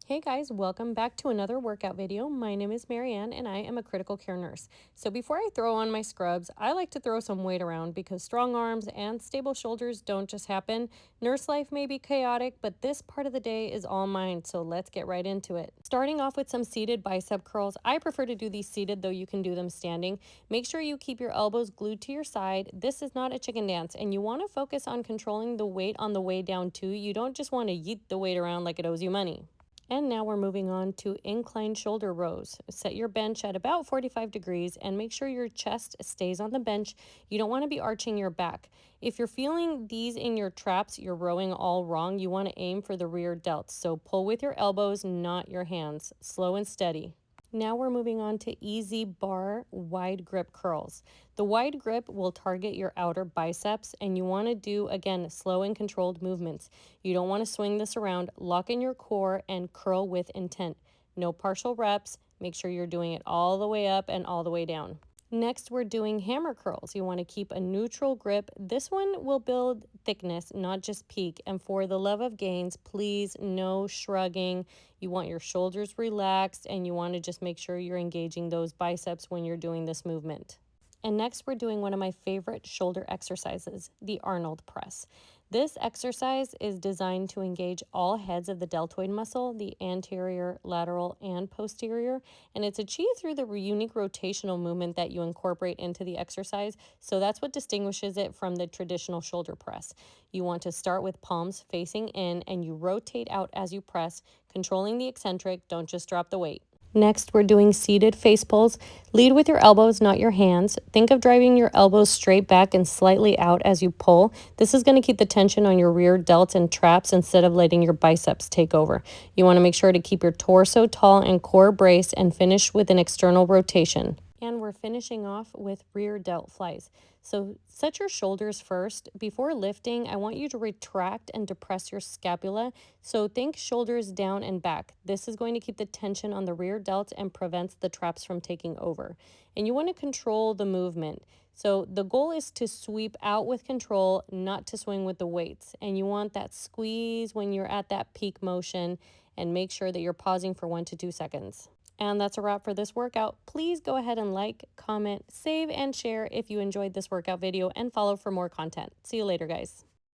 Hey guys, welcome back to another workout video. My name is Marianne and I am a critical care nurse. So before I throw on my scrubs, I like to throw some weight around because strong arms and stable shoulders don't just happen. Nurse life may be chaotic, but this part of the day is all mine, so let's get right into it. Starting off with some seated bicep curls. I prefer to do these seated, though you can do them standing. Make sure you keep your elbows glued to your side. This is not a chicken dance, and you want to focus on controlling the weight on the way down too. You don't just want to yeet the weight around like it owes you money. And now we're moving on to incline shoulder rows. Set your bench at about 45 degrees and make sure your chest stays on the bench. You don't want to be arching your back. If you're feeling these in your traps, you're rowing all wrong. You want to aim for the rear delt. So pull with your elbows, not your hands. Slow and steady. Now we're moving on to easy bar wide grip curls. The wide grip will target your outer biceps, and you want to do, again, slow and controlled movements. You don't want to swing this around. Lock in your core and curl with intent. No partial reps. Make sure you're doing it all the way up and all the way down. Next, we're doing hammer curls. You want to keep a neutral grip. This one will build thickness, not just peak. And for the love of gains, please, no shrugging. You want your shoulders relaxed, and you want to just make sure you're engaging those biceps when you're doing this movement. And next, we're doing one of my favorite shoulder exercises, the Arnold press. This exercise is designed to engage all heads of the deltoid muscle, the anterior, lateral, and posterior, and it's achieved through the unique rotational movement that you incorporate into the exercise. So that's what distinguishes it from the traditional shoulder press. You want to start with palms facing in, and you rotate out as you press, controlling the eccentric. Don't just drop the weight. Next, we're doing seated face pulls. Lead with your elbows, not your hands. Think of driving your elbows straight back and slightly out as you pull. This is going to keep the tension on your rear delts and traps instead of letting your biceps take over. You want to make sure to keep your torso tall and core braced and finish with an external rotation. And we're finishing off with rear delt flies. So set your shoulders first. Before lifting, I want you to retract and depress your scapula. So think shoulders down and back. This is going to keep the tension on the rear delt and prevents the traps from taking over. And you want to control the movement. So the goal is to sweep out with control, not to swing with the weights. And you want that squeeze when you're at that peak motion, and make sure that you're pausing for 1 to 2 seconds. And that's a wrap for this workout. Please go ahead and like, comment, save, and share if you enjoyed this workout video, and follow for more content. See you later, guys.